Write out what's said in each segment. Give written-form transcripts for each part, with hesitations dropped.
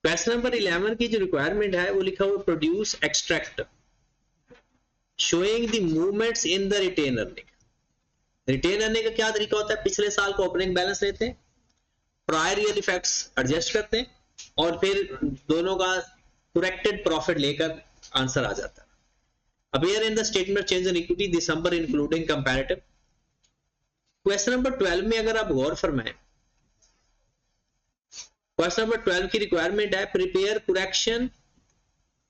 Question number 11 की जो requirement है वो लिखा हुआ produce extract showing the movements in the retained earning. Retained earning का क्या तरीका होता है? पिछले साल का ओपनिंग बैलेंस लेते हैं, प्रायर ईयर इफेक्ट्स एडजस्ट करते हैं और फिर दोनों का करेक्टेड प्रॉफिट लेकर आंसर आ जाता है। Appear in the statement change in equity December including comparative. Question number 12 में अगर आप गौर फरमाएं, क्वेश्चन नंबर 12 की रिक्वायरमेंट है prepare correction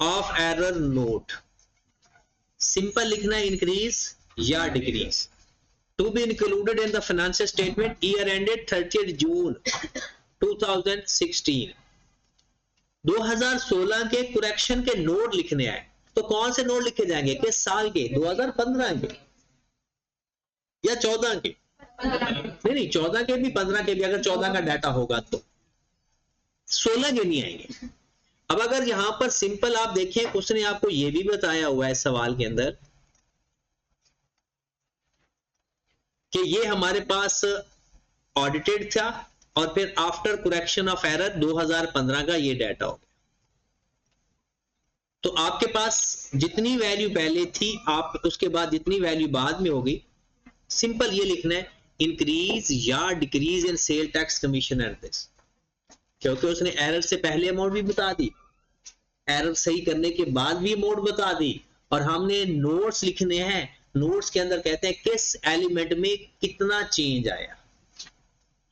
of error note. Simple लिखना है इंक्रीज या decrease to be included in the financial statement year ended 30 June 2016। 2016 के correction के नोट लिखने आए तो कौन से नोट लिखे जाएंगे? किस साल के? 2015 के या 14 के? नहीं 14 के भी 15 के भी, अगर 14 का डाटा होगा तो 16 के नहीं आएंगे। अब अगर यहां पर सिंपल आप देखें, उसने आपको यह भी बताया हुआ है सवाल के अंदर कि ये हमारे पास ऑडिटेड था और फिर आफ्टर करेक्शन ऑफ एरर 2015 का ये डाटा हो गया। तो आपके पास जितनी वैल्यू पहले थी, आप उसके बाद जितनी वैल्यू बाद में होगी, सिंपल ये लिखना है इंक्रीज या decrease in sale tax commission and this, क्योंकि उसने एरर से पहले अमाउंट भी बता दी, एरर सही करने के बाद भी अमाउंट बता दी, और हमने नोट्स लिखने हैं। नोट्स के अंदर कहते हैं किस एलिमेंट में कितना चेंज आया,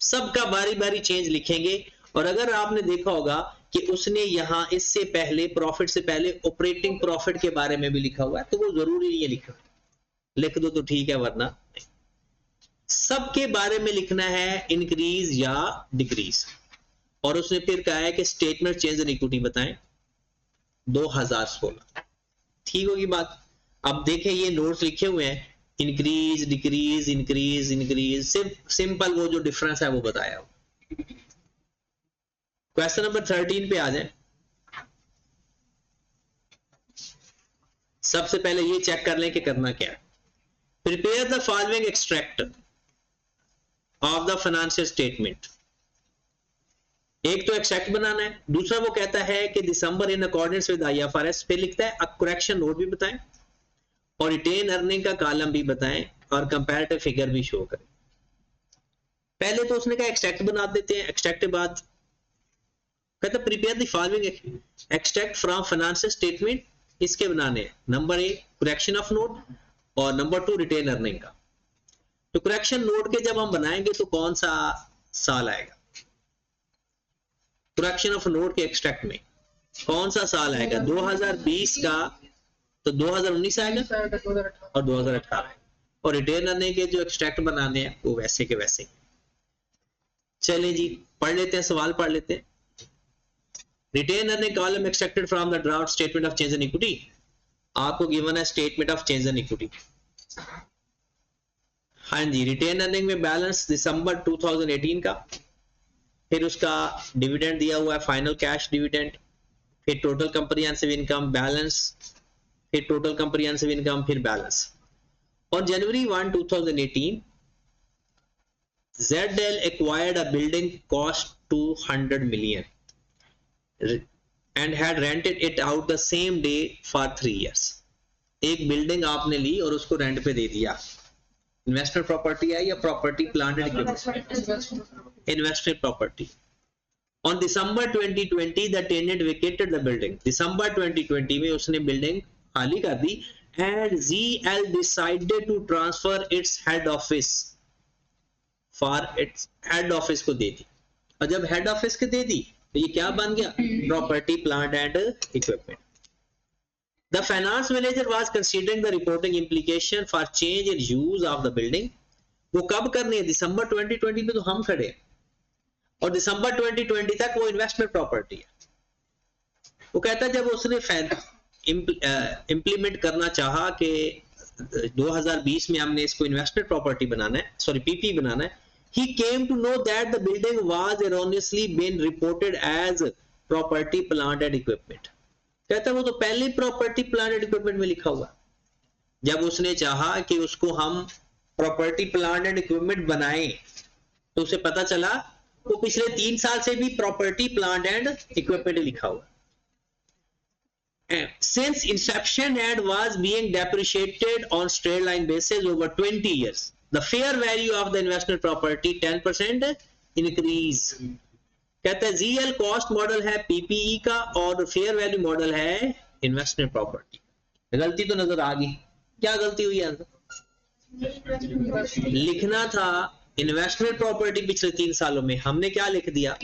सबका बारी बारी चेंज लिखेंगे। और अगर आपने देखा होगा कि उसने यहां इससे पहले प्रॉफिट से पहले ऑपरेटिंग प्रॉफिट के बारे में भी लिखा हुआ है, तो वो जरूरी नहीं है लिखना, लिख दो तो ठीक है, वरना नहीं। सबके बारे में लिखना है इंक्रीज या डिक्रीज। और उसने फिर कहा है कि स्टेटमेंट चेंज इन इक्विटी बताएं 2016। ठीक होगी बात। अब देखें ये नोट्स लिखे हुए हैं, इंक्रीज डिक्रीज इंक्रीज इंक्रीज, सिर्फ सिंपल वो जो डिफरेंस है वो बताया हो। क्वेश्चन नंबर 13 पे आ जाए। सबसे पहले ये चेक कर लें कि करना क्या है। Prepare the following extract of the financial statement. एक तो एक्सट्रैक्ट बनाना है, दूसरा वो कहता है कि दिसंबर इन अकॉर्डेंस विद आईएफआरएस, फिर लिखता है करेक्शन नोट भी बताएं और रिटेन अर्निंग का कॉलम भी बताएं और कंपैरेटिव फिगर भी शो करें। पहले तो उसने कहा एक्सट्रैक्ट बना देते हैं, एक्सट्रैक्ट के बाद कहता prepare the following extract from financial statement, इसके बनाने हैं नंबर 1 करेक्शन ऑफ नोट और नंबर 2 रिटेन अर्निंग का। तो करेक्शन नोट के जब हम बनाएंगे तो कौन सा साल आएगा? करेक्शन ऑफ नोट के एक्सट्रैक्ट में कौन सा साल आएगा? 2020 का तो 2019 आएगा और 2018। और रिटेन अर्निंग के जो एक्सट्रैक्ट बनाने हैं वो वैसे के वैसे। चलें जी पढ़ लेते हैं, सवाल पढ़ लेते हैं। Retained earning column extracted from the draft statement of change in equity. आपको गिवन है statement of change in equity. हाँ जी, रिटेन अर्निंग में बैलेंस दिसंबर 2018 का, फिर उसका डिविडेंड दिया हुआ है फाइनल कैश डिविडेंड, फिर टोटल कंप्रिहेंसिव इनकम बैलेंस, फिर टोटल कंप्रिहेंसिव इनकम, फिर balance. On January 1, 2018, ZL acquired a building cost 200 million and had rented it out the same day for 3 years. एक बिल्डिंग आपने ली और उसको रेंट पे दे दिया। Investment property है या property plant and equipment? Investment property. On December 2020, the tenant vacated the building. December 2020 में उसने बिल्डिंग खाली कर दी and ZL decided to transfer its head office for its head office को दे दी। और जब head office को दे दी तो ये क्या बन गया? Property, plant and equipment. The finance manager was considering the reporting implication for change in use of the building. वो कब करनी है? दिसंबर 2020 में तो हम खड़े हैं और दिसंबर 2020 तक वो इन्वेस्टमेंट प्रॉपर्टी है। वो कहता है जब उसने इंप्लीमेंट करना चाहा कि 2020 में हमने इसको इन्वेस्टमेंट प्रॉपर्टी बनाना है, सॉरी पीपी बनाना है, he came to know that the building was erroneously been reported as property plant and equipment. कहता है वो तो पहले प्रॉपर्टी प्लांट एंड इक्विपमेंट में लिखा हुआ। जब उसने चाहा कि उसको हम प्रॉपर्टी प्लांट एंड इक्विपमेंट बनाएं तो उसे पता चला वो पिछले 3 साल से भी प्रॉपर्टी प्लांट एंड इक्विपमेंट लिखा हुआ। Since inception and was being depreciated on straight line basis over 20 years, the fair value of the investment property 10% increase। कहते हैं ZL कॉस्ट मॉडल है PPE का और फेयर वैल्यू मॉडल है investment property. गलती तो नजर आ गई, क्या गलती हुई है? लिखना था इन्वेस्टमेंट प्रॉपर्टी पिछले 3 सालों में, हमने क्या लिख दिया?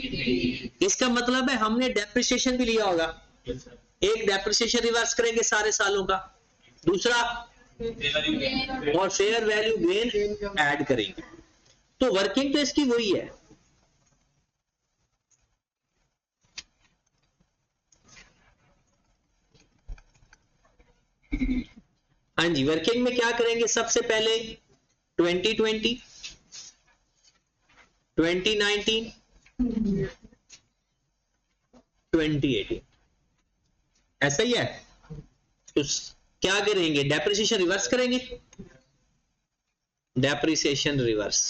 इसका मतलब है हमने डेप्रिसिएशन भी लिया होगा। एक डेप्रिसिएशन रिवर्स करेंगे सारे सालों का, दूसरा और फेयर वैल्यू गेन ऐड करेंगे। तो वर्किंग तो इसकी वही है। हाँ जी, वर्किंग में क्या करेंगे? सबसे पहले 2020, 2019, 2018, ऐसा ही है। तो क्या करेंगे? डेप्रिसिएशन रिवर्स करेंगे, डेप्रिसिएशन रिवर्स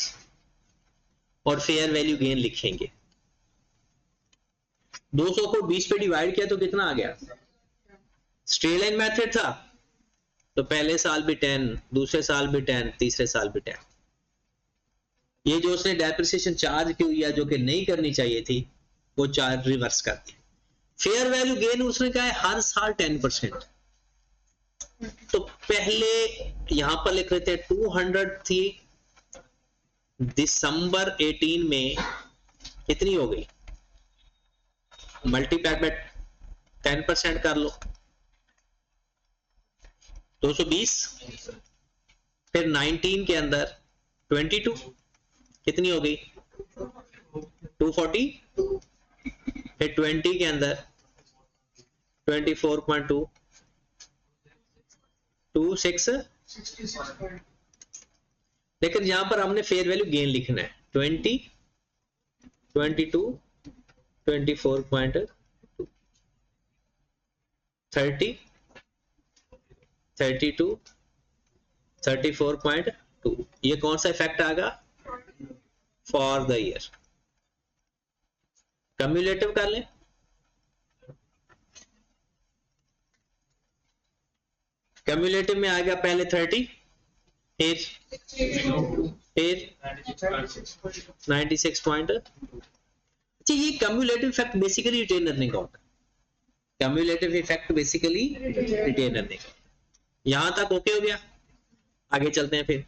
और फेयर वैल्यू गेन लिखेंगे। 200 को 20 पे डिवाइड किया तो कितना आ गया? स्ट्रेट लाइन मेथड था तो पहले साल भी 10, दूसरे साल भी 10, तीसरे साल भी 10। ये जो उसने डेप्रिसिएशन चार्ज की हुई है जो कि नहीं करनी चाहिए थी, वो चार्ज रिवर्स कर दी। फेयर वैल्यू गेन उसने कहा है हर साल 10%। तो पहले यहां पर लिख रहे थे 200 थी, दिसंबर 18 में कितनी हो गई? मल्टीप्लाई बाय 10% कर लो, 220। फिर 19 के अंदर 22 कितनी हो गई? 240। फिर 20 के अंदर 24.2, 26। लेकिन यहां पर हमने फेयर वैल्यू गेन लिखना है 20, 22, 24.2, 30, 32, 34.2। ये कौन सा इफेक्ट आएगा? For the year. कम्युलेटिव कर लें, कम्युलेटिव में आ गया पहले 30, फिर 96. अच्छा, ये cumulative effect basically retained earning का होता है। Cumulative effect basically retained earning. यहां तक ओके हो गया? आगे चलते हैं। फिर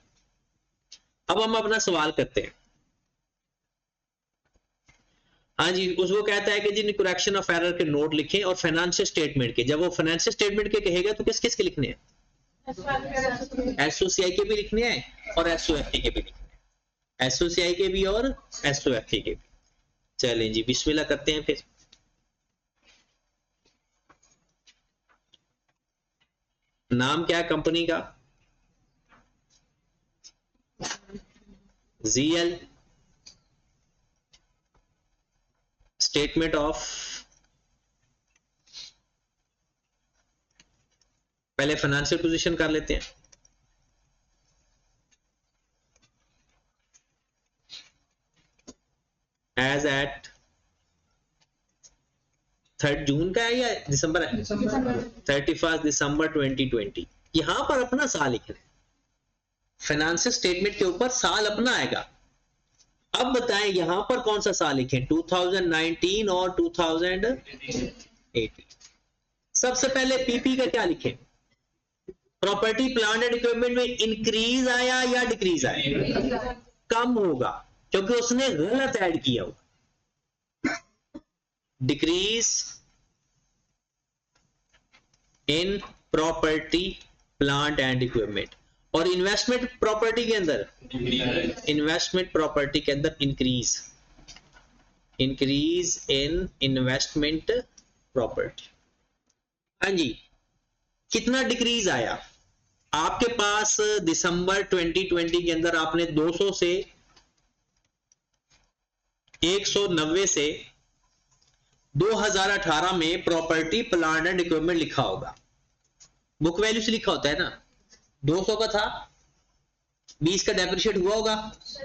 अब हम अपना सवाल करते हैं। हाँ जी, उसको कहता है कि जी करेक्शन ऑफ एरर के नोट लिखें और फाइनेंशियल स्टेटमेंट के। जब वो फाइनेंशियल स्टेटमेंट के कहेगा तो किस किस के लिखने हैं? एसओसीआई के भी लिखने हैं और एसओएफटी के भी लिखने हैं। एसओसीआई के भी और एसओएफटी के भी। चलें जी, बिस्मिल्लाह करते हैं। फिर नाम क्या है कंपनी का? ZL। स्टेटमेंट ऑफ, पहले फाइनेंशियल पोजीशन कर लेते हैं। एज एट 3 जून का है या दिसंबर है? 31 दिसंबर 2020। यहां पर अपना साल लिख रहे हैं। फाइनेंशियल स्टेटमेंट के ऊपर साल अपना आएगा। अब बताएं यहां पर कौन सा साल लिखें? 2019 और 2018। सबसे पहले पीपी का क्या लिखें? प्रॉपर्टी प्लांट एंड इक्विपमेंट में इंक्रीज आया या डिक्रीज आया? कम होगा क्योंकि उसने गलत ऐड किया होगा। Decrease in property plant and equipment. और इन्वेस्टमेंट प्रॉपर्टी के अंदर, इन्वेस्टमेंट प्रॉपर्टी के अंदर increase, increase in investment property. हाँ जी, कितना डिक्रीज आया? आपके पास दिसंबर 2020 के अंदर आपने 200 से 190 से 2018 में प्रॉपर्टी प्लांट एंड इक्विपमेंट लिखा होगा। बुक वैल्यू से लिखा होता है ना। 200 का था, 20 का डेप्रिशिएट हुआ होगा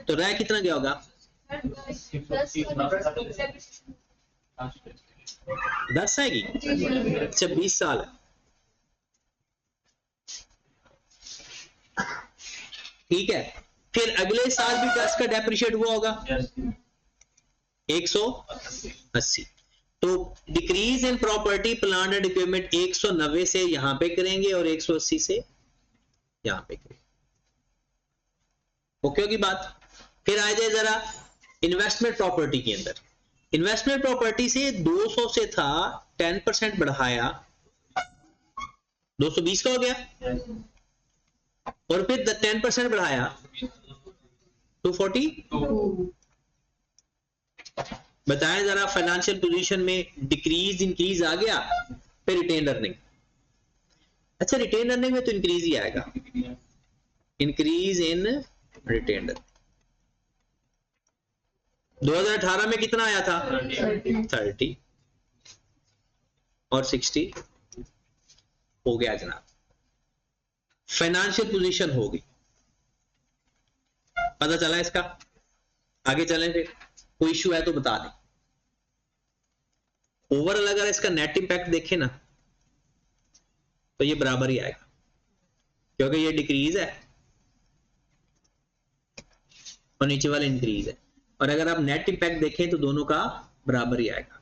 तो रह कितना गया होगा? 10 आएगी। अच्छा 20 साल है, ठीक है। फिर अगले साल भी 10 का डेप्रिशिएट हुआ होगा 180। तो decrease in property plant and equipment 190 से यहां पे करेंगे और 180 से यहां पे करेंगे। ओके होगी बात। फिर आ जाए जरा इन्वेस्टमेंट प्रॉपर्टी के अंदर। इन्वेस्टमेंट प्रॉपर्टी से 200 से था 10% बढ़ाया 220 का हो गया, और फिर 10% बढ़ाया 240। बताएं जरा फाइनेंशियल पोजीशन में डिक्रीज इंक्रीज आ गया, फिर रिटेन अर्निंग। अच्छा रिटेन अर्निंग में तो इंक्रीज ही आएगा, इंक्रीज इन रिटेन अर्निंग। 2018 में कितना आया था 30 और 60 हो गया जनाब। फाइनेंशियल पोजीशन होगी, पता चला इसका। आगे चलें, फिर कोई इश्यू है तो बता दें। ओवरऑल अगर इसका नेट इंपैक्ट देखें ना तो ये बराबर ही आएगा, क्योंकि ये डिक्रीज है और नीचे वाला इंक्रीज है। और अगर आप नेट इंपैक्ट देखें तो दोनों का बराबर ही आएगा।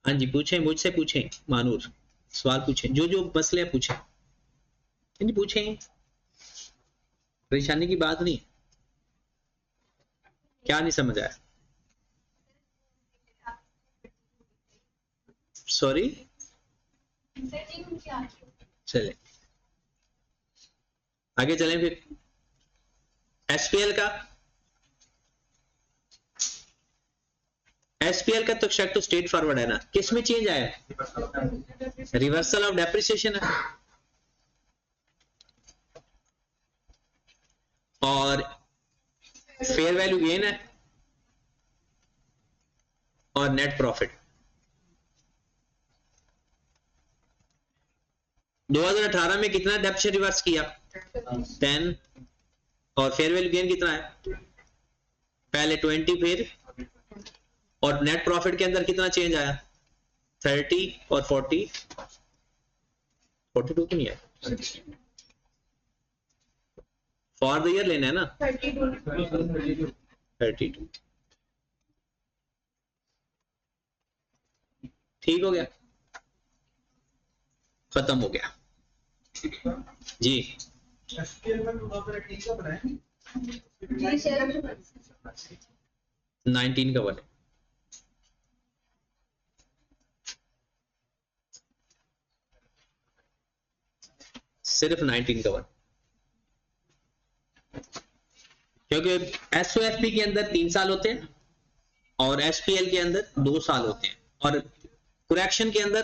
हाँ जी पूछें, मुझसे पूछें, मानूर सवाल पूछें, जो जो मसले पूछें। जी पूछें, परेशानी की बात नहीं। क्या नहीं समझ आया? सॉरी, चले आगे चलें। फिर एसपीएल का, एसपीएल का तो शक तो स्ट्रेट फॉरवर्ड है ना। किस में चेंज आया? रिवर्सल ऑफ डेप्रिसिएशन है और फेयर वैल्यू गेन है और नेट प्रॉफिट। 2018 में कितना डेप्रिसिएशन रिवर्स किया 10 और फेयर वैल्यू गेन कितना है पहले 20 फिर, और नेट प्रॉफिट के अंदर कितना चेंज आया 30 और 40, 42 तो नहीं है, फॉर द ईयर लेना है ना 32। ठीक हो गया, खत्म हो गया जी। 19 का बने, सिर्फ 19 का बने, क्योंकि एसओएफपी के अंदर 3 साल होते हैं और एसपीएल के अंदर 2 साल होते हैं, और करेक्शन के अंदर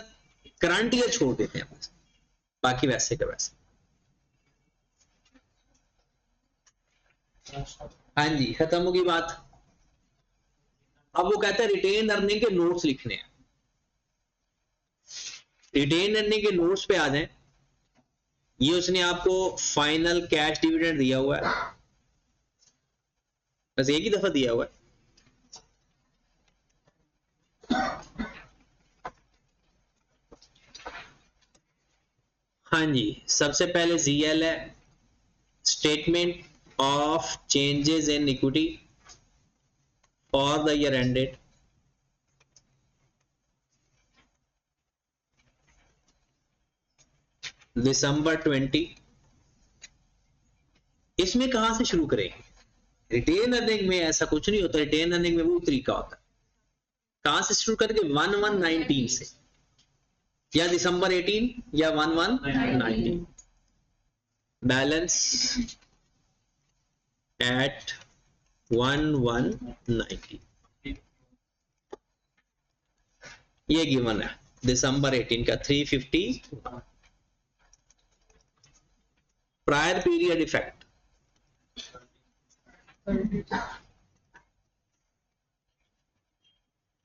करंट ईयर छोड़ देते हैं, बाकी वैसे का वैसे। हाँ जी खत्म होगी बात। अब वो कहता है रिटेन अर्निंग के नोट्स लिखने हैं। रिटेन अर्निंग के नोट्स पे आ जाएं। ये उसने आपको फाइनल कैश डिविडेंड दिया हुआ है, बस एक ही दफा दिया हुआ है। हाँ जी सबसे पहले जीएल है, statement of changes in equity for the year ended, December 20। इसमें कहां से शुरू करें? रिटेन अर्निंग में ऐसा कुछ नहीं होता, रिटेन अर्निंग में वो तरीका होता है। कहां से शुरू करके 1119 से, या दिसंबर 18 या 1119। बैलेंस एट 1119 ये गिवन है। दिसंबर 18 का 350 प्रायर पीरियड इफेक्ट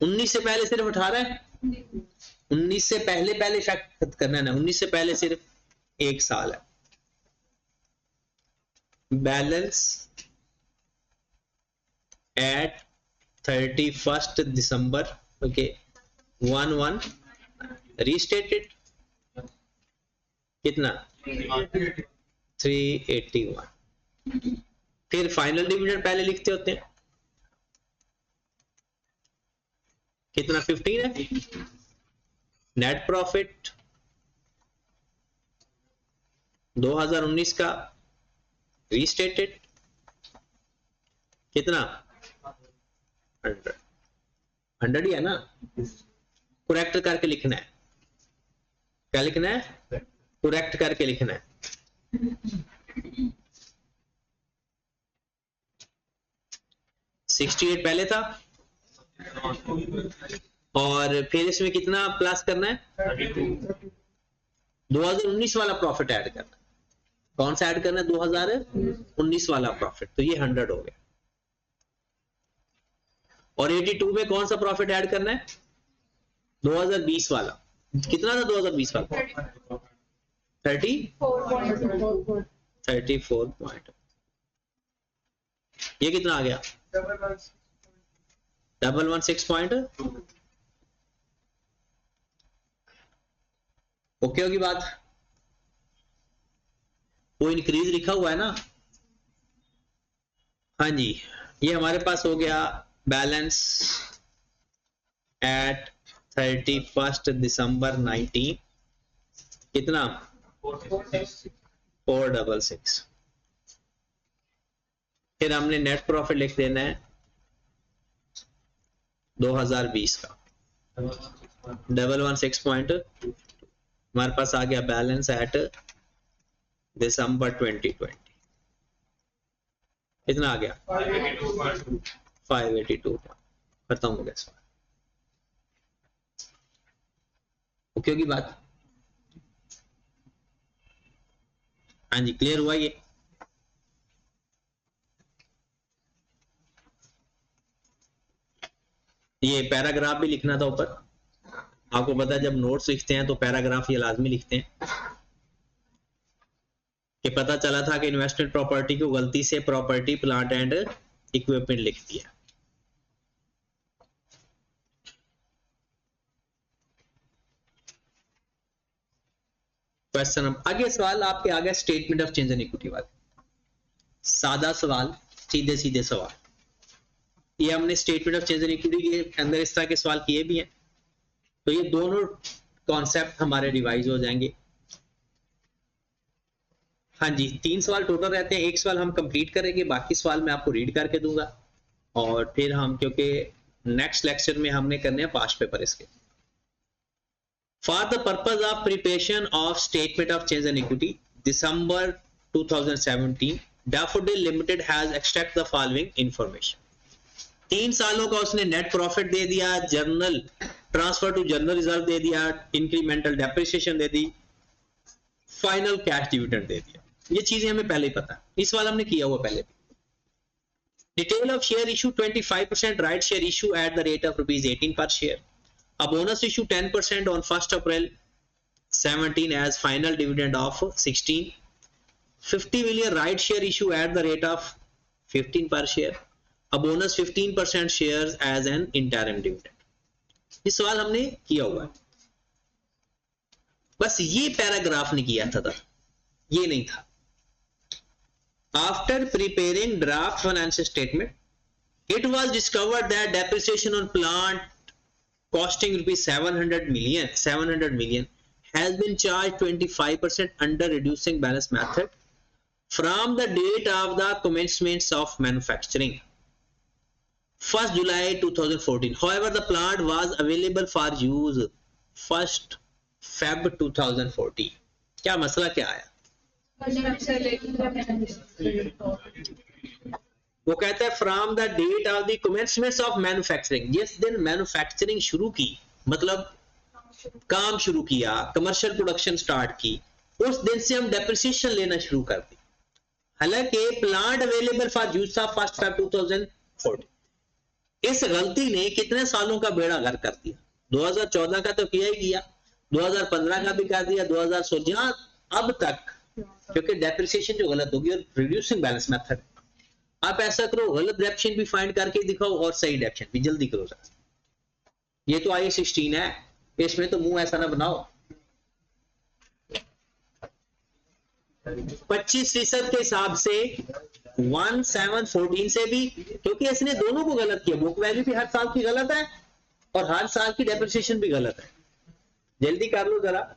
19 से पहले सिर्फ 18 है, 19 से पहले पहले इफेक्ट करना है ना, 19 से पहले सिर्फ 1 साल है। Balance at 31st December, okay, 1 restated कितना 381। फिर फाइनल डिविडेंड पहले लिखते होते हैं, कितना 15 है। नेट प्रॉफिट 2019 का रीस्टेटेड कितना 100 ही है ना, करेक्ट करके लिखना है। क्या लिखना है? करेक्ट करके लिखना है। $68 पहले था और फिर इसमें कितना प्लस करना है? 2019 वाला प्रॉफिट ऐड करना है। कौन सा ऐड करना है? 2019 वाला प्रॉफिट, तो ये 100 हो गया। और 82 में कौन सा प्रॉफिट ऐड करना है? 2020 वाला। कितना था 2020 वाला? 34 पॉइंट। ये कितना आ गया? 116 पॉइंट। ओके होगी बात? वो इंक्रीज लिखा हुआ है ना? हाँ जी, ये हमारे पास हो गया बैलेंस एट 31st December 19 कितना 466। फिर हमने नेट प्रॉफिट लिख देना है 2020 का 116 पॉइंट। हमारे पास आ गया बैलेंस एट December 2020 कितना आ गया 582। खत्म हो गया सवाल। ओके होगी बात? हाँ जी, क्लियर हुआ? ये पैराग्राफ भी लिखना था ऊपर। आपको पता है जब नोट्स लिखते हैं तो पैराग्राफ ये लाजमी लिखते हैं कि पता चला था कि इन्वेस्टमेंट प्रॉपर्टी को गलती से प्रॉपर्टी प्लांट एंड इक्विपमेंट लिख दिया। क्वेश्चन आगे सवाल आपके आगे statement of change in equity वाले सादा सवाल, सीधे सीधे सवाल। ये हमने statement of change in equity के अंदर इस तरह के सवाल किए भी हैं, तो ये दोनों कॉन्सेप्ट हमारे रिवाइज हो जाएंगे। हाँ जी, 3 सवाल टोटल रहते हैं। एक सवाल हम कंप्लीट करेंगे, बाकी सवाल मैं आपको रीड करके दूंगा और फिर हम, क्योंकि नेक्स्ट लेक्चर में हमने करने हैं पास्ट पेपर इसके। For the purpose of preparation of statement of change in equity December 2017 Daffodil limited has extract the following information. 3 सालों का उसने नेट प्रॉफिट दे दिया, general transfer to general reserve दे दिया, इंक्रीमेंटल डेप्रिसिएशन दे दी, फाइनल कैश डिविडेंड दे दिया। ये चीजें हमें पहले ही पता है, इस वाला हमने किया हुआ पहले भी। Detail of share issue 25% right share issue at the rate of ₹18 per share, a bonus issue 10% on 1st April 17 as final dividend of 16, 50 million right share issue at the rate of 15 per share, a bonus 15% shares as an interim dividend। ये सवाल हमने किया हुआ है, बस ये paragraph ने किया था, ये नहीं था। After preparing draft financial statement, it was discovered that depreciation on plant costing ₹700 million has been charged 25% under reducing balance method from the date of the commencement of manufacturing 1st July 2014. However, the plant was available for use 1st Feb 2014. क्या मसला क्या आया? वो कहता है from the date of the commencement of manufacturing, जिस दिन manufacturing शुरू की, मतलब काम शुरू किया, कमर्शियल प्रोडक्शन स्टार्ट की, उस दिन से हम डेप्रिसिएशन लेना शुरू कर दी। हालांकि प्लांट अवेलेबल फॉर यूज था 1st Feb 2014। इस गलती ने कितने सालों का बेड़ा गर्क कर दिया? 2014 का तो किया ही किया, 2015 का भी कर दिया, 2016 अब तक, क्योंकि डेप्रिसिएशन जो गलत होगी और रिड्यूसिंग बैलेंस मेथड आप ऐसा करो, गलत डायरेक्शन भी फाइंड करके दिखाओ और सही डायरेक्शन भी, जल्दी करो सर। ये तो I16 है, इसमें तो मुंह ऐसा ना बनाओ। 25% के हिसाब से 1714 से भी, क्योंकि इसने दोनों को गलत किया, बुक वैल्यू भी हर साल की गलत है और हर साल की डेप्रिसिएशन भी गलत है। जल्दी कर लो जरा।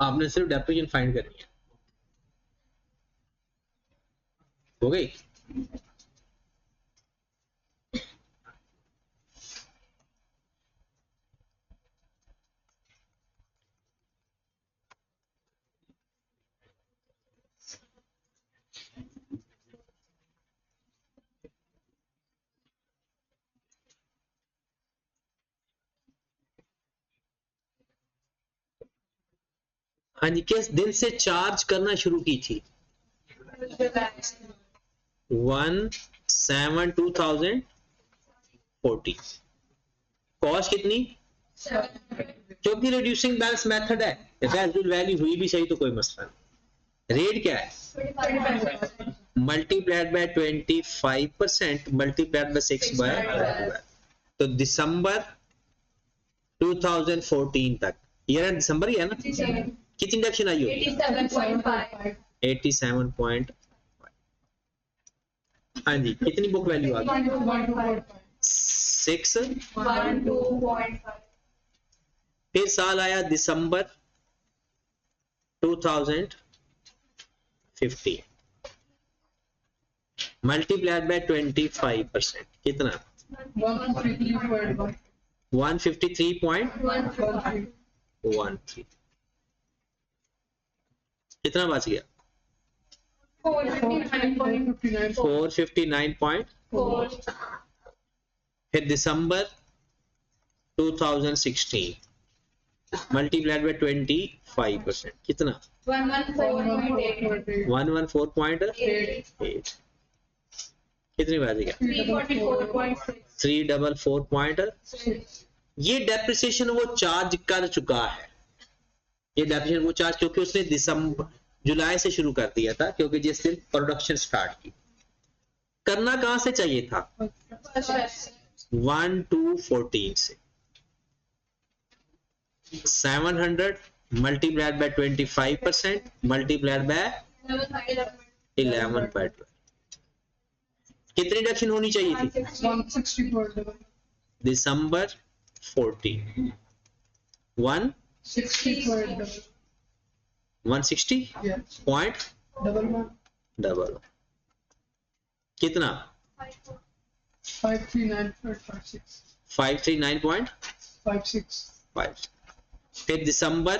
आपने सिर्फ डेप्रिसिएशन फाइंड करनी है, हो गई। हाँ जी, किस दिन से चार्ज करना शुरू की थी? 1/7/2014। कॉस्ट कितनी? क्योंकि रिड्यूसिंग बैलेंस मेथड है, रेजिडुअल वैल्यू हुई भी सही तो कोई मसला नहीं। रेट क्या है? Multiplied by 25% multiplied by 6/12। तो दिसंबर 2014 तक, ये दिसंबर ही है ना? कितनी इंडक्शन आई होगी? 87. हाँ जी, कितनी बुक वैल्यू आ गई? 6। फिर साल आया दिसंबर 2015 मल्टीप्लाइड बाय 25%, कितना? 153.13। कितना बच गया? 459. फिर दिसंबर 2016 मल्टीप्लाइड बाय 25%, कितना? 114.8। कितनी बाजी का? 344.6। ये डेप्रिसिएशन वो चार्ज कर चुका है, ये डेप्रिसिएशन वो चार्ज, क्योंकि उसने जुलाई से शुरू कर दिया था, क्योंकि जिस दिन प्रोडक्शन स्टार्ट की। करना कहां से चाहिए था? 1 to 14 से। 700 मल्टीप्लाइड बाय 25% मल्टीप्लाइड बाय 11/12। कितनी डिडक्शन होनी चाहिए थी? 160. दिसंबर 14 160 Yes. Point Double. कितना? 539.56. 539.56। फिर दिसंबर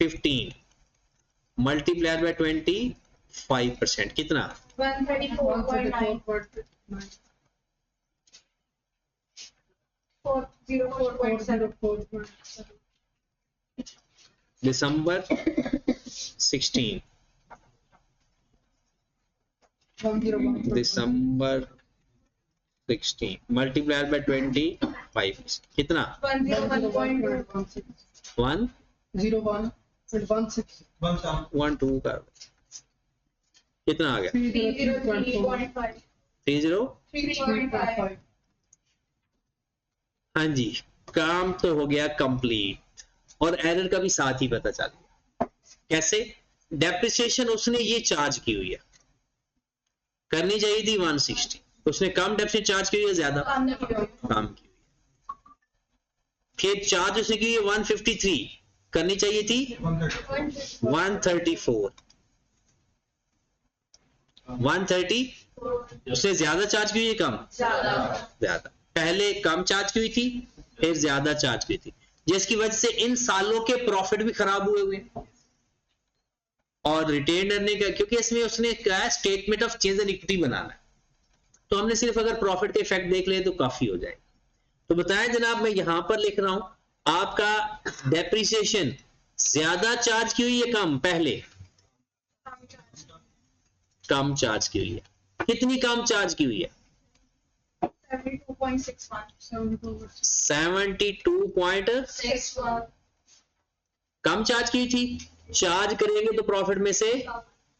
15 मल्टीप्लाइड बाय 25%, कितना? 134.9. 404.7. दिसंबर 16 101. दिसंबर 16 मल्टीप्लाइड बाय 25, कितना? 101.16. 1 01.16. 1 2 का कितना आ गया? 303.5. 303.5। हाँ जी, काम तो हो गया कंप्लीट, और एरर का भी साथ ही पता चल गया। कैसे? डेप्रिसिएशन उसने ये चार्ज की हुई है, करनी चाहिए थी 160, उसने कम डेप्रिसिएशन चार्ज की हुई है, ज्यादा काम की हुई है। फिर चार्ज उसने की है 153, करनी चाहिए थी 134। 130 उसने ज्यादा चार्ज की हुई है, कम? ज्यादा। पहले कम चार्ज की हुई थी, फिर ज्यादा चार्ज की थी, जिसकी वजह से इन सालों के प्रॉफिट भी खराब हुए और रिटेन अर्निंग का, क्योंकि इसमें उसने क्या है, statement of change in equity बनाना है, तो हमने सिर्फ अगर प्रॉफिट के इफेक्ट देख ले तो काफी हो जाएगा। तो बताएं जनाब, मैं यहां पर लिख रहा हूं, आपका डेप्रिसिएशन ज्यादा चार्ज की हुई है, कम? पहले कम चार्ज की हुई है। कितनी कम चार्ज की हुई है? 72 कम चार्ज की थी। चार्ज करेंगे तो प्रॉफिट में से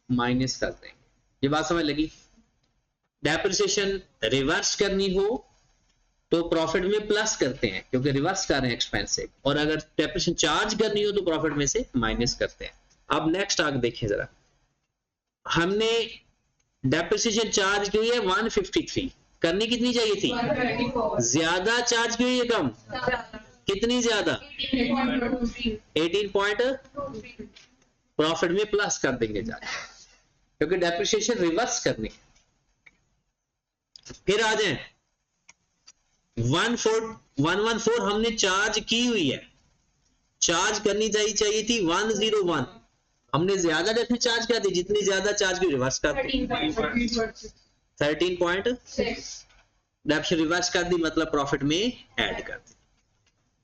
माइनस कर देंगे। ये बात समझ लगी? डेप्रिसिएशन रिवर्स करनी हो तो प्रॉफिट में प्लस करते हैं, क्योंकि रिवर्स कर रहे हैं एक्सपेंस से, और अगर डेप्रिसिएशन चार्ज करनी हो तो प्रॉफिट में से माइनस करते हैं। अब नेक्स्ट आगे देखें जरा, हमने डेप्रिसिएशन चार्ज की है 153, करनी कितनी चाहिए थी? ज्यादा चार्ज की हुई है, कम? कितनी ज्यादा? 18 प्रॉफिट में प्लस कर देंगे जाके, क्योंकि डेप्रिसिएशन रिवर्स करनी है। फिर आ जाए 114 हमने चार्ज की हुई है, चार्ज करनी चाहिए थी 101, हमने ज्यादा डेप्थ चार्ज कर दी, जितनी ज्यादा चार्ज की रिवर्स कर दी 13.6 डेप्थ रिवर्स कर दी, मतलब प्रॉफिट में ऐड कर दी।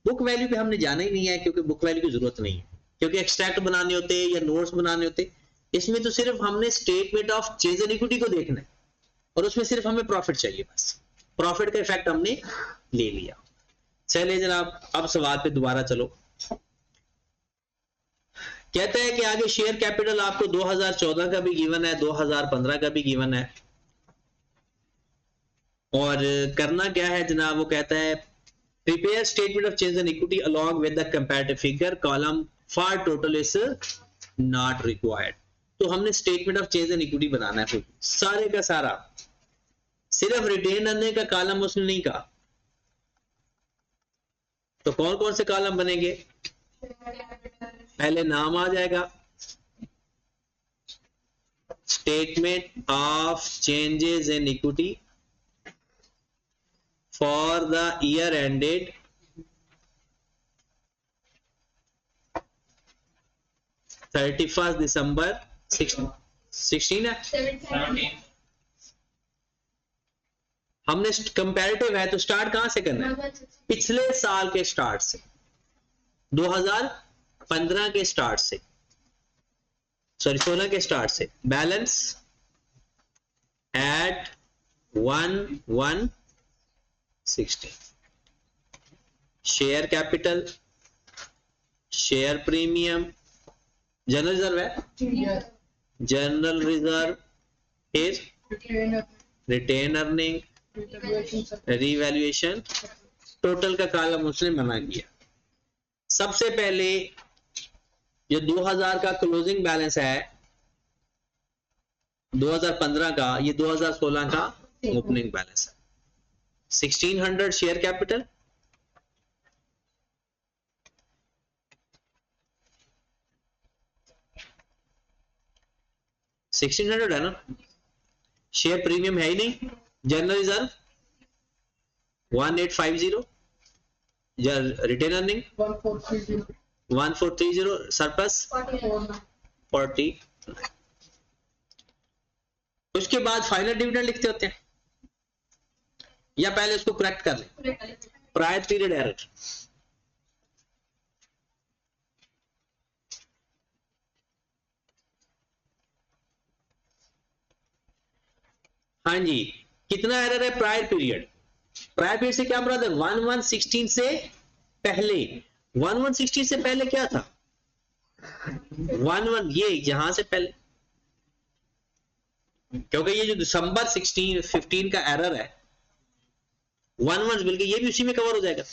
बुक वैल्यू पे हमने जाना ही नहीं है, क्योंकि बुक वैल्यू की जरूरत नहीं है, क्योंकि एक्सट्रैक्ट बनाने होते या नोट्स बनाने होते, इसमें तो सिर्फ हमने statement of change in equity को देखना है, और उसमें सिर्फ हमें प्रॉफिट चाहिए, बस प्रॉफिट का इफेक्ट हमने ले लिया। चलिए जनाब, अब सवाल पे दोबारा चलो। कहते हैं कि आगे शेयर कैपिटल आपको 2014 का भी गिवन है, 2015 का भी गिवन है, और करना क्या है जनाब, वो कहता है prepare statement of change in equity along with the comparative figure, column for total is not required. तो हमने statement of change in equity बनाना है, सारे का सारा, सिर्फ रिटेन अर्निंग का कॉलम उसने नहीं कहा। तो कौन कौन से कॉलम बनेंगे? पहले नाम आ जाएगा, statement of changes in equity for the year ended 31 दिसंबर 16 है। हमने कंपैरेटिव है तो स्टार्ट कहां से करना है? पिछले साल के स्टार्ट से। 2015 के स्टार्ट से, सॉरी 16 के स्टार्ट से, balance at 1160, share capital, share premium, general reserve है, Yes. जनरल रिजर्व, फिर Retainer. Retained earning, Revaluation. Revaluation, total का कॉलम उसने बना किया। सबसे पहले जो 2000 का क्लोजिंग बैलेंस है 2015 का, ये 2016 का ओपनिंग बैलेंस है। 1600 शेयर कैपिटल, $1600 है ना, शेयर प्रीमियम है ही नहीं, general reserve 1850, retained earning 1430. 1430, surplus 49. 40। उसके बाद फाइनल डिविडेंड लिखते होते हैं, या पहले उसको करेक्ट कर लें, प्रायर पीरियड एरर। हाँ जी, कितना एरर है प्रायर पीरियड? प्रायर पीरियड से क्या मुराद है? 1116 से पहले। 1116 से पहले क्या था? 11 ये यहां से पहले, क्योंकि ये जो दिसंबर 15 का एरर है 11 बल्कि ये भी उसी में कवर हो जाएगा,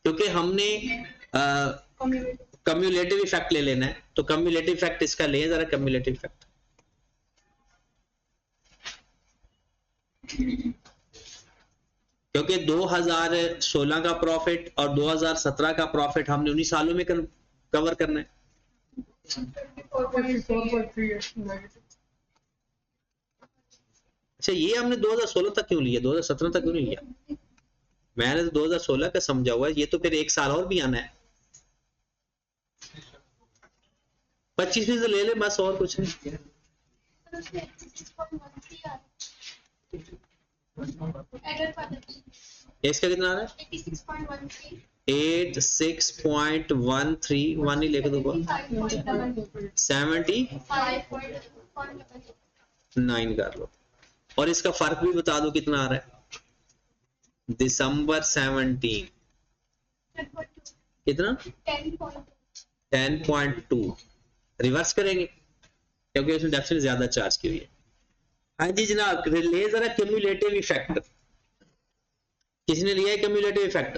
क्योंकि हमने कम्युलेटिव इफेक्ट ले लेना है। तो कम्युलेटिव इफेक्ट इसका लें जरा, कम्युलेटिव इफेक्ट। क्योंकि 2016 का प्रॉफिट और 2017 का प्रॉफिट हमने उन्हीं सालों में कवर करना है। 54.38 negative. अच्छा, ये हमने 2016 तक क्यों लिया, 2017 तक क्यों नहीं लिया? मैंने तो 2016 का समझा हुआ है, ये तो फिर एक साल और भी आना है। 25% ले ले बस, और कुछ नहीं। इसका कितना आ रहा है? 86.13, 1 ही लेकर दो, 79 कर लो। और इसका फर्क भी बता दो कितना आ रहा है। दिसंबर 17 कितना? 10.2। रिवर्स करेंगे क्योंकि उसमें डेफिनेट ज्यादा चार्ज की हुई है। हाँ जी जनाब, ले जरा क्यूमुलेटिव इफेक्ट। किसने लिया है क्यूमुलेटिव इफेक्ट?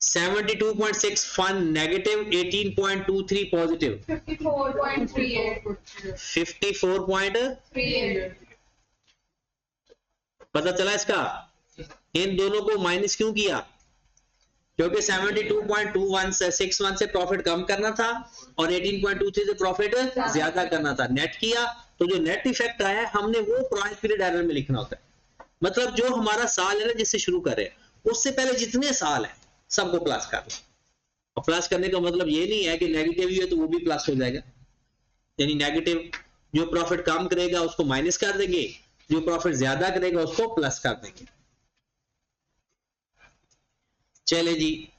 72.61 negative, 18.23 positive, 54.38. 54.38। पता चला इसका? इन दोनों को माइनस क्यों किया? क्योंकि 72.2161 से प्रॉफिट कम करना था और 18.23 से प्रॉफिट ज्यादा करना था। नेट किया तो जो नेट इफेक्ट आया हमने वो प्राइस पीरियड एरर में लिखना होता है। मतलब जो हमारा साल है ना जिससे शुरू कर रहे हैं, उससे पहले जितने साल है सबको प्लस कर लो। और प्लस करने का मतलब ये नहीं है कि नेगेटिव ही है तो वो भी प्लस हो जाएगा। यानी नेगेटिव जो प्रॉफिट कम करेगा उसको माइनस कर देंगे, जो प्रॉफिट ज्यादा करेगा उसको प्लस कर देंगे। चले जी,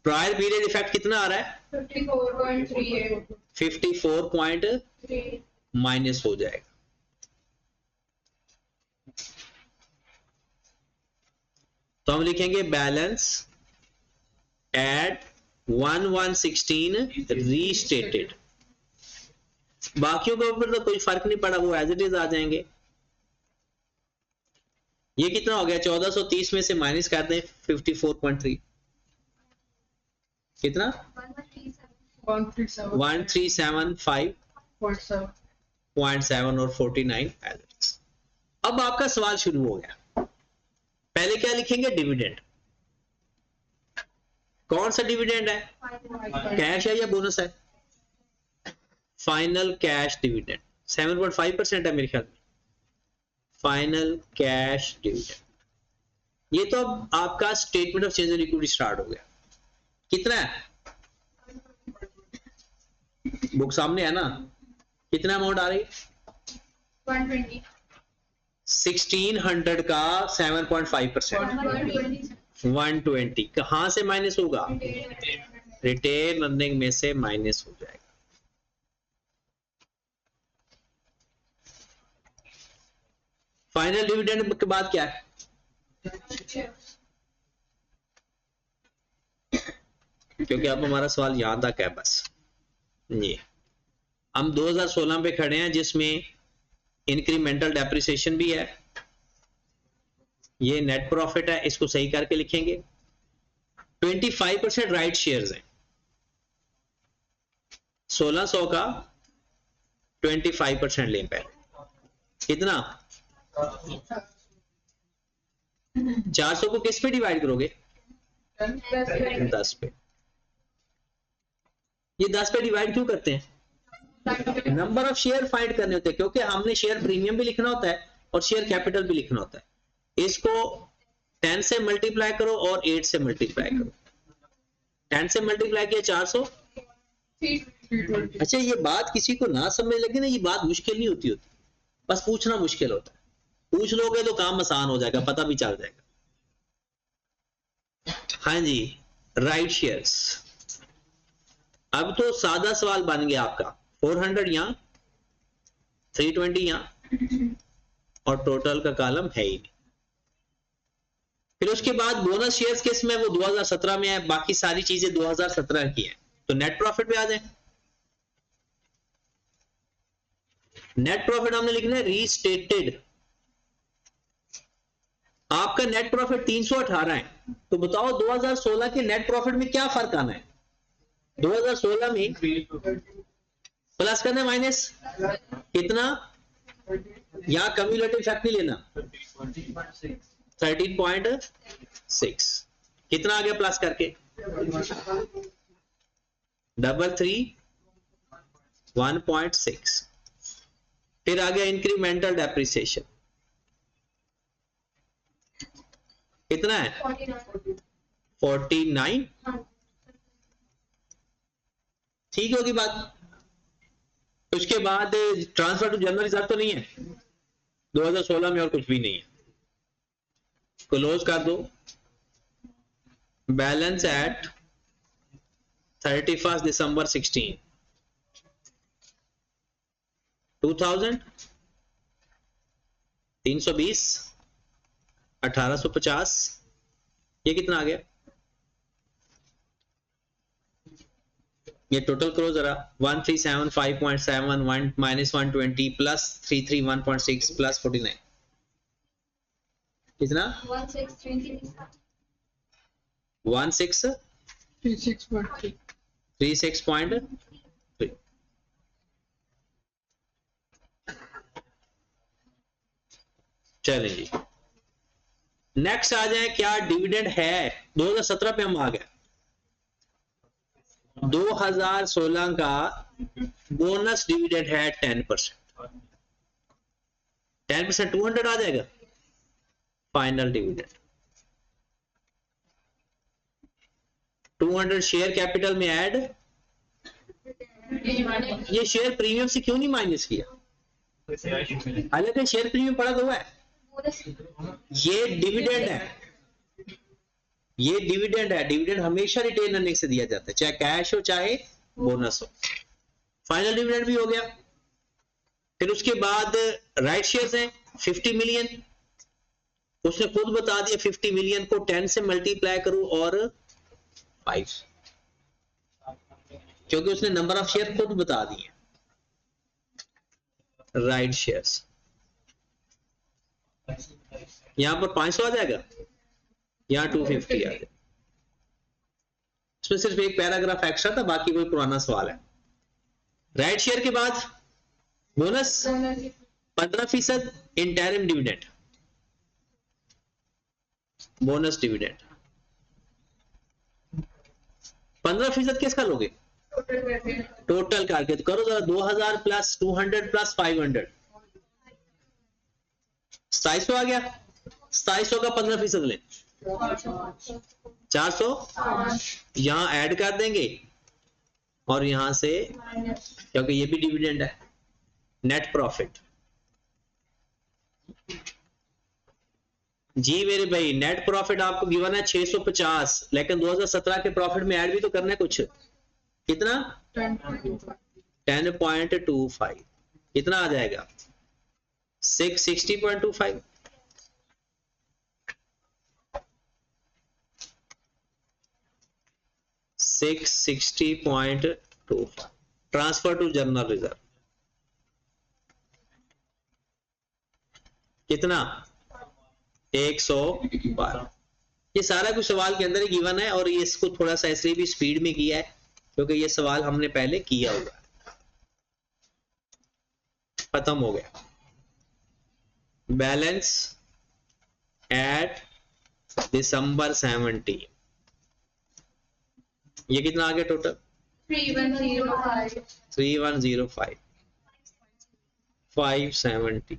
प्रायर पीरियड इफेक्ट कितना आ रहा है? 54.38. 54 माइनस हो जाएगा। तो हम लिखेंगे बैलेंस एट 1116 रीस्टेटेड। बाकियों के ऊपर तो कोई फर्क नहीं पड़ा, वो एज इट इज आ जाएंगे। ये कितना हो गया? 1430 में से माइनस कर दें 54.3, कितना? 1375.7 और 49 एज इट इज। अब आपका सवाल शुरू हो गया। पहले क्या लिखेंगे? डिविडेंड। कौन सा डिविडेंड है? कैश है या बोनस है? फाइनल कैश डिविडेंड 7.5% है मेरे ख्याल में। Final cash dividend. ये तो अब आपका statement of change in equity start हो गया। कितना है? बुक सामने है ना? कितना अमाउंट आ रही है? 120. 1600 का 7.5%, 120 कहाँ से माइनस होगा? रिटेन अर्निंग में से माइनस हो जाएगा। फाइनल डिविडेंड के बाद क्या है? क्योंकि अब हमारा सवाल यहां तक है बस ये। हम 2016 पे खड़े हैं जिसमें इंक्रीमेंटल डेप्रिसिएशन भी है, ये नेट प्रॉफिट है, इसको सही करके लिखेंगे। 25% राइट शेयर्स हैं, 1600 का 25% लें पहले, कितना? 400 को किस पे डिवाइड करोगे? 10 पे। ये 10 पे डिवाइड क्यों करते हैं? नंबर ऑफ शेयर फाइंड करने होते हैं, क्योंकि हमने शेयर प्रीमियम भी लिखना होता है और शेयर कैपिटल भी लिखना होता है। इसको 10 से मल्टीप्लाई करो और 8 से मल्टीप्लाई करो। 10 से मल्टीप्लाई किया 400। अच्छा, ये बात किसी को ना समझ लगे ना, ये बात मुश्किल नहीं होती, बस पूछना मुश्किल होता है। पूछ लोगे तो काम आसान हो जाएगा, पता भी चल जाएगा। हाँ जी, राइट शेयर्स। अब तो सादा सवाल बन गया आपका, 400 यहां, 320 यहां, और टोटल का कॉलम है ही नहीं। फिर उसके बाद बोनस शेयर्स किस में? वो 2017 में है, बाकी सारी चीजें 2017 की हैं। तो नेट प्रॉफिट पे आ जाए। नेट प्रॉफिट हमने लिखना है रीस्टेटेड। आपका नेट प्रॉफिट 318 है, तो बताओ 2016 के नेट प्रॉफिट में क्या फर्क आना है? 2016 में प्लस करना है माइनस कितना? यहां कम्युलेटिव इफेक्ट नहीं लेना, 13.6 कितना आ गया प्लस करके? 1.6। फिर आ गया इंक्रीमेंटल डेप्रिसिएशन, कितना है? 49। ठीक होगी बात। उसके बाद ट्रांसफर टू जनरल रिजर्व तो नहीं है 2016 में, और कुछ भी नहीं है। क्लोज कर दो। बैलेंस एट 31 दिसंबर 16 2000 320 1850, ये कितना आ गया? ये टोटल करो जरा, 1375.71 माइनस 120 प्लस 331.6 प्लस 49, कितना? 36.3। चलें जी, नेक्स्ट आ जाए, क्या डिविडेंड है? 2017 पे हम आ गए। 2016 का बोनस डिविडेंड है 10%। 10% 200 आ जाएगा। फाइनल डिविडेंड 200 शेयर कैपिटल में ऐड। ये शेयर प्रीमियम से क्यों नहीं माइनस किया? हालांकि शेयर प्रीमियम पड़ा तो हुआ है। ये डिविडेंड है, ये डिविडेंड है। डिविडेंड हमेशा रिटेन अर्निंग से दिया जाता है, चाहे कैश हो चाहे बोनस हो। फाइनल डिविडेंड भी हो गया। फिर उसके बाद राइट शेयर्स हैं 50 मिलियन। उसने खुद बता दिया 50 मिलियन को 10 से मल्टीप्लाई करो और 5, क्योंकि उसने नंबर ऑफ शेयर खुद बता दिए। राइट शेयर्स यहां पर 500 आ जाएगा, यहां 250 आ जाएगा। इसमें सिर्फ एक पैराग्राफ एक्स्ट्रा था, बाकी कोई पुराना सवाल है। राइट शेयर के बाद bonus 15% interim dividend, bonus dividend 15% किसका लोगे? टोटल करके तो करो जरा, 2000 प्लस 200 प्लस 500, 2700 आ गया। 2700 का 15% ले 400, यहां ऐड कर देंगे और यहां से, क्योंकि ये भी डिविडेंड है, नेट प्रॉफिट जी मेरे भाई, नेट प्रॉफिट आपको गिवन है 650, लेकिन 2017 के प्रॉफिट में ऐड भी तो करना है कुछ। कितना? 10.25। कितना आ जाएगा? 660.25। ट्रांसफर टू जनरल रिजर्व कितना? 112। ये सारा कुछ सवाल के अंदर ही गिवन है, और ये इसको थोड़ा सा ऐसे भी स्पीड में किया है क्योंकि ये सवाल हमने पहले किया हुआ है। खत्म हो गया। बैलेंस एट दिसंबर 17, ये कितना आ गया टोटल? 3105 3105 570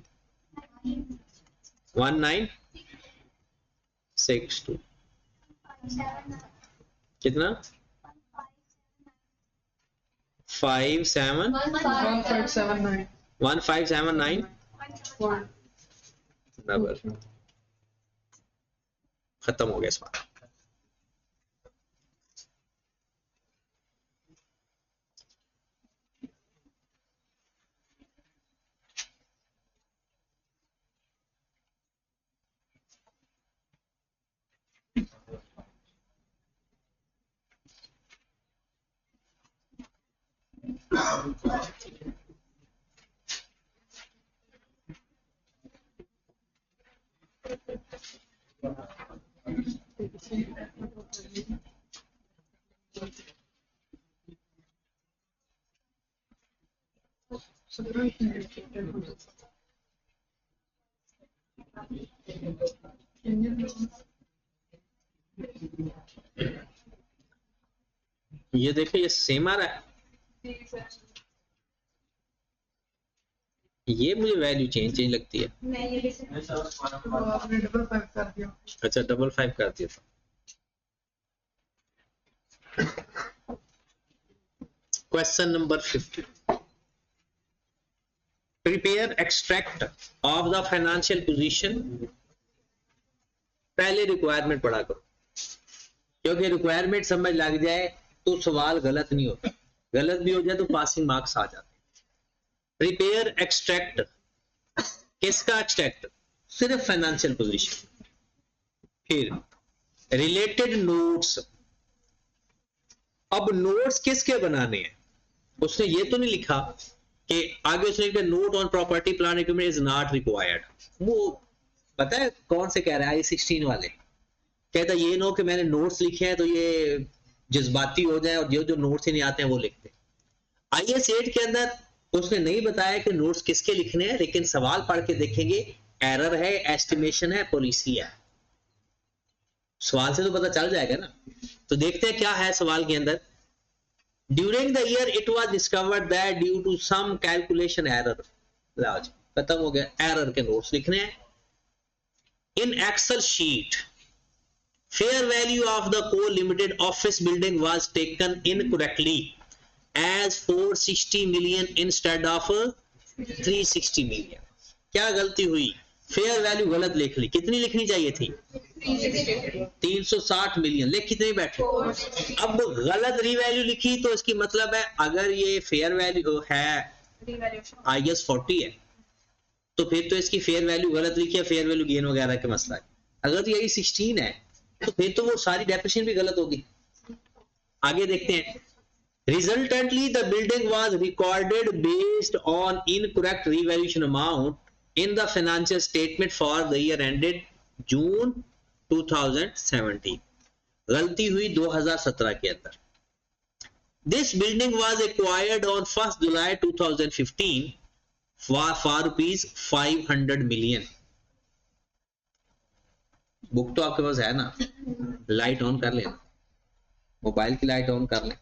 1962 कितना? 1579 1579 डबल। खत्म हो गया सवाल। ये देखिए, ये सेम आ रहा है। ये मुझे वैल्यू चेंज लगती है। आपने डबल 5 कर दिया। अच्छा, 55 कर दिया था। Question number 50। Prepare extract of the financial position. पहले रिक्वायरमेंट पढ़ा करो, क्योंकि रिक्वायरमेंट समझ लग जाए तो सवाल गलत नहीं होता, गलत भी हो जाए तो पासिंग मार्क्स आ जाते। प्रिपेयर एक्सट्रैक्ट, किसका एक्सट्रैक्ट? सिर्फ फाइनेंशियल पोजीशन। फिर रिलेटेड नोट्स। अब नोट्स किसके बनाने हैं? उसने ये तो नहीं लिखा कि आगे उसने लिखा note on property plan equipment is not required. वो पता है कौन से कह रहे हैं? I-16 वाले कहता ये नो कि मैंने नोट्स लिखे हैं तो ये जज्बाती हो जाए और जो नोट्स ही नहीं आते हैं वो लिखते। IS-8 के अंदर उसने नहीं बताया कि नोट्स किसके लिखने हैं, लेकिन सवाल पढ़ के देखेंगे एरर है, एस्टिमेशन है, पॉलिसी है। सवाल से तो पता चल जाएगा ना। तो देखते हैं क्या है सवाल के अंदर। During the year it was discovered that due to some calculation error. खत्म हो गया, एरर के नोट्स लिखने हैं। In excel sheet fair value of the co limited office building was taken incorrectly as 460 million instead of 360 million। क्या गलती हुई? Fair value गलत लिख ली। कितनी लिखनी चाहिए थी? 360 मिलियन, लिख कितने बैठे? अब गलत रीवैल्यू लिखी तो इसकी मतलब है अगर ये फेयर वैल्यू है IS 40 है तो फिर तो इसकी फेयर वैल्यू गलत लिखी है, फेयर वैल्यू गेन वगैरह के मसला है। अगर यही 16 है तो फिर तो वो सारी डेप्रिसिएशन भी गलत होगी। आगे देखते हैं। Resultantly the building was recorded based on incorrect revaluation amount in the financial statement for the year ended June 2017। गलती हुई 2017 के अंदर। This building was acquired on 1 July 2015 for rupees 500 million. Book तो आपके पास है ना, लाइट ऑन कर लेना, मोबाइल की लाइट ऑन कर लें।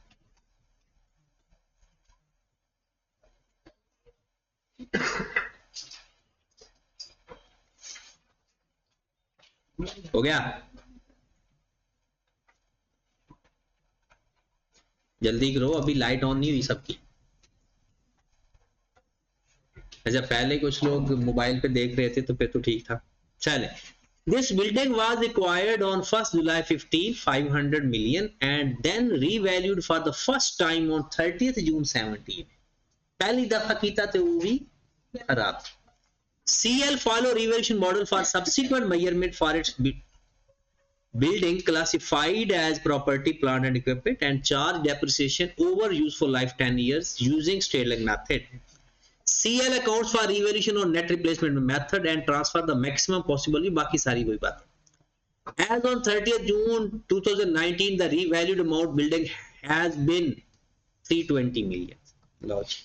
हो गया? जल्दी करो, अभी लाइट ऑन नहीं हुई सबकी। अच्छा, पहले कुछ लोग मोबाइल पे देख रहे थे तो फिर तो ठीक था। चले This building was acquired on 1st July 15, 500 million and then revalued for the first time on 30th June 17. पहली दफा कीता ते वो भी खराब. CL follow revaluation model for subsequent measurement for its building classified as property, plant and equipment and charge depreciation over useful life 10 years using straight line method. CL accounts for revaluation on net replacement method and transfer the maximum possible. बाकी सारी वही बात. As on 30th June 2019, the revalued amount building has been 320 million. लो जी,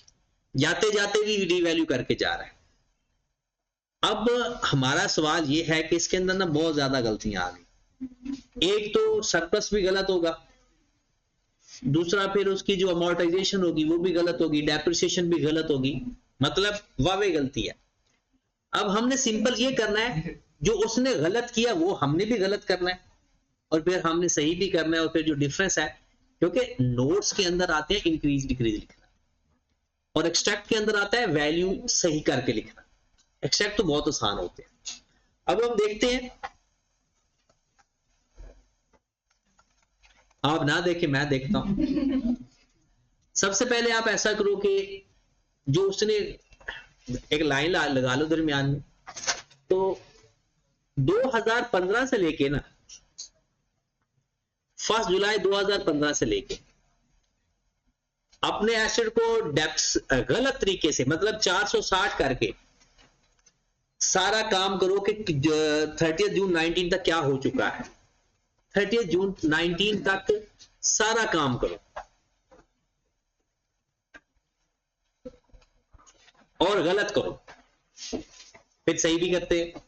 जाते जाते भी revalue करके जा रहा है. अब हमारा सवाल ये है कि इसके अंदर ना बहुत ज्यादा गलतियां आ गई. एक तो सरप्लस भी गलत होगा, दूसरा फिर उसकी जो अमोर्टाइजेशन होगी वो भी गलत होगी, डेप्रिसिएशन भी गलत होगी, मतलब वावे गलती है. अब हमने सिंपल ये करना है, जो उसने गलत किया वो हमने भी गलत करना है और फिर हमने सही भी करना है और फिर जो डिफरेंस है, क्योंकि नोट्स के अंदर आते हैं इंक्रीज डिक्रीज लिखना और एक्सट्रैक्ट के अंदर आता है वैल्यू सही करके लिखना. एक्सट्रैक्ट तो बहुत आसान होते हैं. अब हम देखते हैं, आप ना देखें मैं देखता हूं. सबसे पहले आप ऐसा करो कि जो उसने एक लाइन लगा लो दरमियान में, तो 2015 से लेके ना 1 जुलाई 2015 से लेके अपने एसेट को डेप्स गलत तरीके से मतलब 460 करके सारा काम करो कि 30 जून 19 तक क्या हो चुका है. 30 जून 19 तक सारा काम करो और गलत करो, फिर सही भी करते हैं.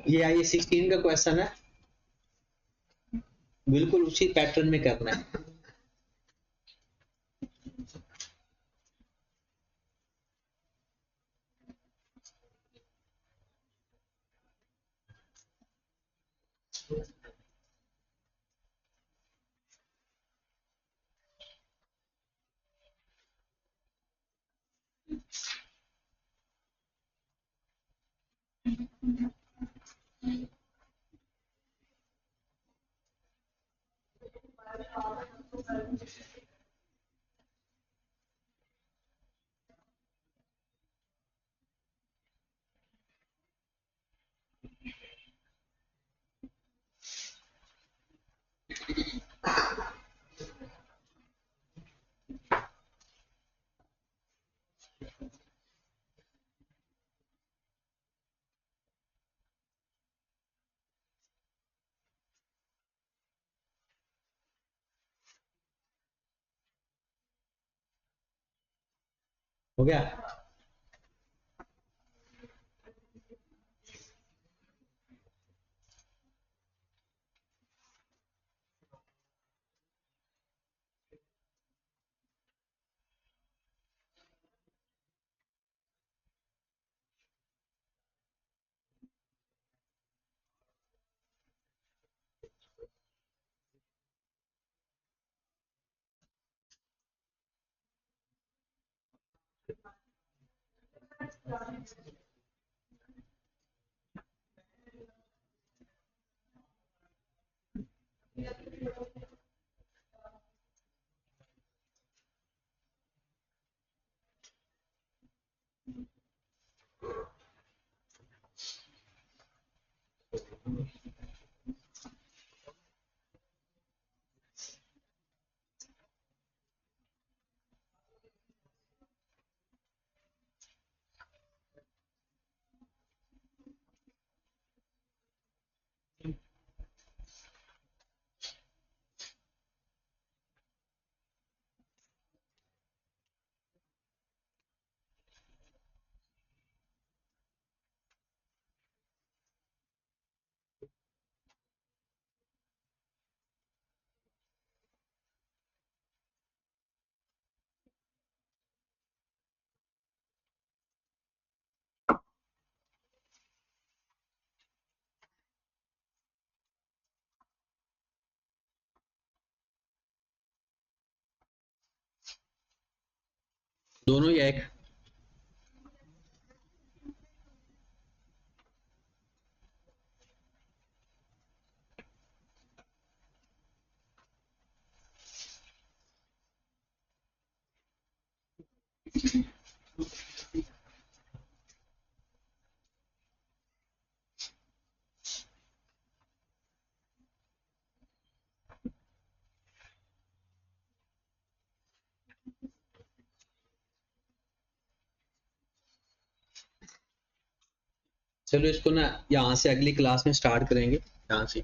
ये आइए 16 का क्वेश्चन है, बिल्कुल उसी पैटर्न में करना है. हो गया. दोनों या एक? चलो इसको ना यहाँ से अगली क्लास में स्टार्ट करेंगे, यहाँ से